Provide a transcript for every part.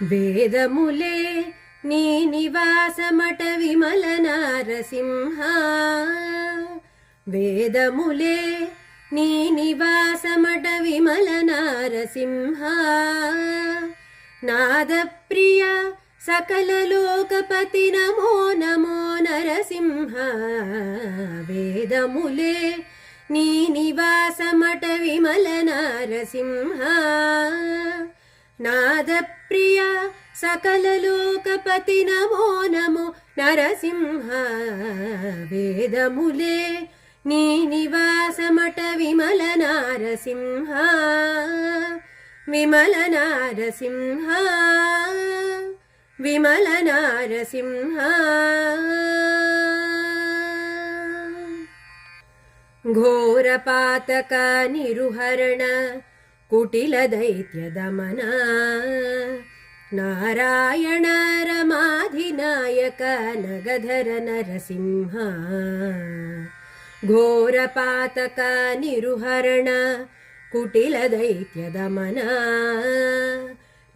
వేదములే నీ నివాసమట విమల నారసింహ. వేదములే నీ నివాసమట విమల నారసింహ. నాదప్రియ సకల లోకపతి నమో నమో నరసింహ. వేదములే నీ నివాసమట విమల నారసింహ. నాదప్రియ సకల లోకపతి నమో నమో నరసింహ. వేదములే నీ నివాసమట విమల నారసింహ. విమల నారసింహ విమల నారసింహ. ఘోరపాతక నిరుహరణ కుటిల దైత్య దమన. నారాయణ రమాధినాయక నగధర నరసింహ. ఘోరపాతక నిరుహరణ కుటిల దైత్య దమన.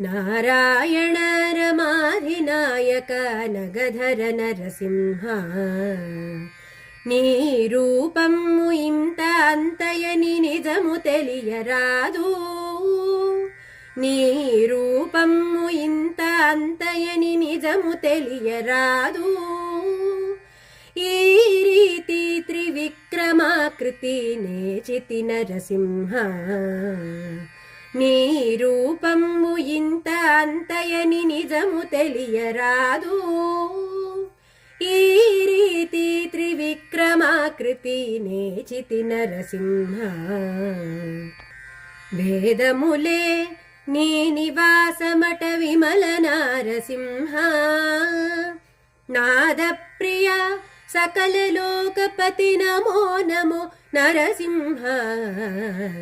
నారాయణ రమాధినాయక నగధర నరసింహ. నీ రూపము ఇంత అంతయని నిజము తెలియరాదు. నీ రూపము ఇంత అంతయని నిజము తెలియరాదు. ఈ రీతి త్రివిక్రమాకృతి నేచితి నరసింహ. నీ రూపము ఇంత అంతయని నిజము తెలియరాదు. ఈ రీతి త్రివిక్రమాకృతి నేచితి నరసింహ. వేదములే నీ నివాసమట విమల నారసింహ. నాదప్రియ సకల లోకపతి నమో నమో నరసింహ.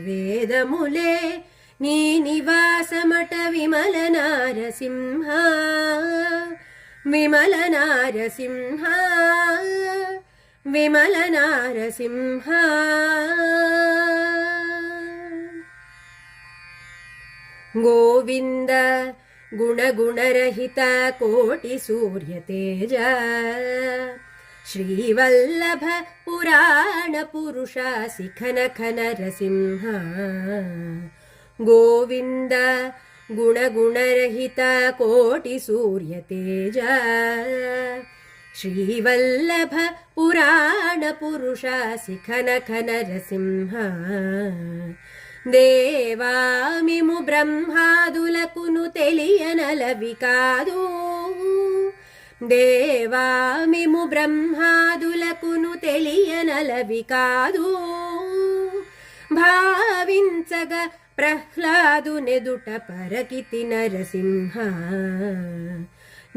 వేదములే నీ నివాసమట విమల నారసింహ. విమల నారసింహ విమల నారసింహ. గోవింద గుణగుణరహిత కోటి సూర్యతేజ. శ్రీవల్లభ పురాణ పురుష శిఖనఖ నరసింహ. గోవింద గుణగుణరహిత కోటి సూర్యతేజ. శ్రీవల్లభ పురాణ పురుష శిఖనఖ నరసింహ. దేవామిము బ్రహ్మాదులకును తెలియనలవి కాదు. దేవామిము బ్రహ్మాదులకును తెలియనలవి కాదు. భావించగ ప్రహ్లాదునెదుట పరకితి నరసింహ.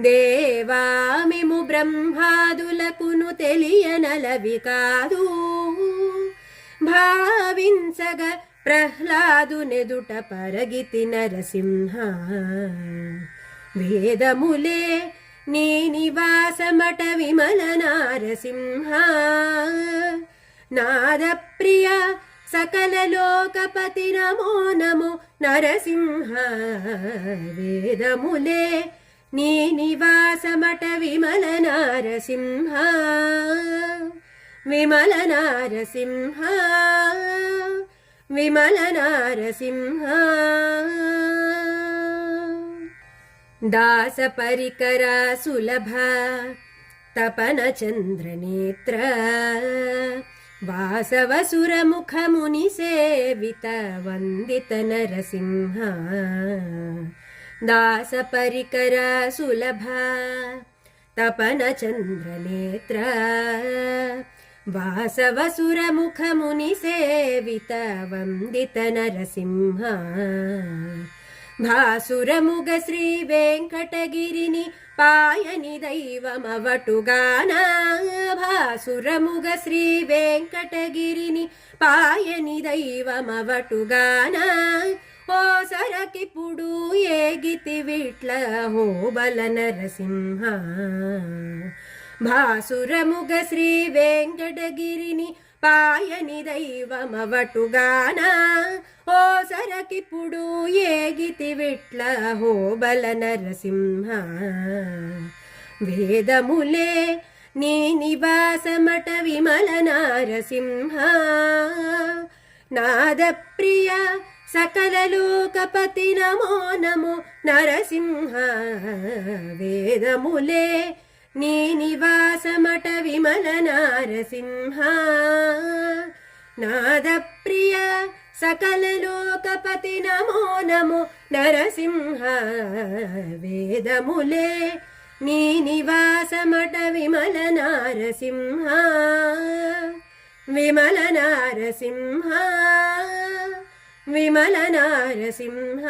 దేవామిము బ్రహ్మాదులకును తెలియనలవి కాదు. భావించగ ప్రహ్లాదునెదుట పరగితి నరసింహ. వేదములే నీ నివాసమట విమల నారసింహ. నాదప్రియ సకల లోకపతి నమో నమో నరసింహ. వేదములే నీ నివాసమట విమల నారసింహ. విమల నారసింహ విమల నారసింహ. దాస పరికర సులభ తపన చంద్రనేత్ర. వాసవసుర ముఖముని సేవిత వందిత నరసింహ. దాస పరికర సులభ తపన చంద్రనేత్ర. వాసవసుర ముఖముని సేవిత వందిత నరసింహ. భాసురముగ శ్రీ వెంకటగిరిని పాయని దైవమవటుగాన. భాసురముగ శ్రీ వెంకటగిరిని పాయని దైవమవటుగాన. ఓ సరకిపుడు ఏగితి విట్ల హోబల నరసింహ. భాసురముగ శ్రీ వెంకటగిరిని పాయని దైవమవటుగాన ఓ సరకిప్పుడు ఏగితి విట్ల హోబల నరసింహ వేదములే నీ నివాసమట విమల నారసింహ నాదప్రియ సకల లోకపతి నమో నమో నరసింహ వేదములే నీ నివాసమట విమల నారసింహ నాదప్రియ సకల లోకపతి నమో నమో నరసింహ వేదములే నీ నివాసమట విమల నారసింహ విమల నారసింహ విమల నారసింహ